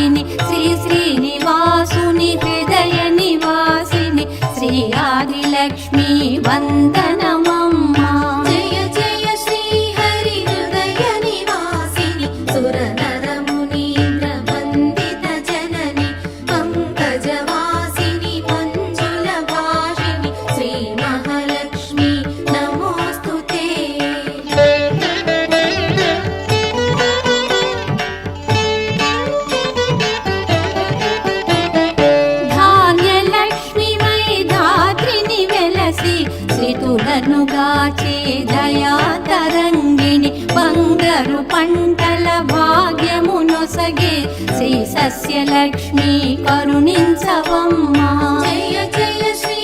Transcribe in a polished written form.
హారిణి శ్రీ శ్రీనివాసుని హృదయ నివాసిని శ్రీ ఆదిలక్ష్మి వందనమమ్మా. జయ జయ శ్రీ హరి హృదయ నివాసిని సుర నర మునీంద్ర వందిత జనని పంకజవాసిని మంజుల భాషిని శ్రీ మహాలక్ష్మి నమోస్తుతే. ధాన్యలక్ష్మివై ధాత్రిని వెలసి శ్రీతులను గాచే దయా తరంగిణి బంగారు పంటల భాగ్యమునొసగే శ్రీ సస్యలక్ష్మి కరుణించవమ్మా. జయ జయ శ్రీ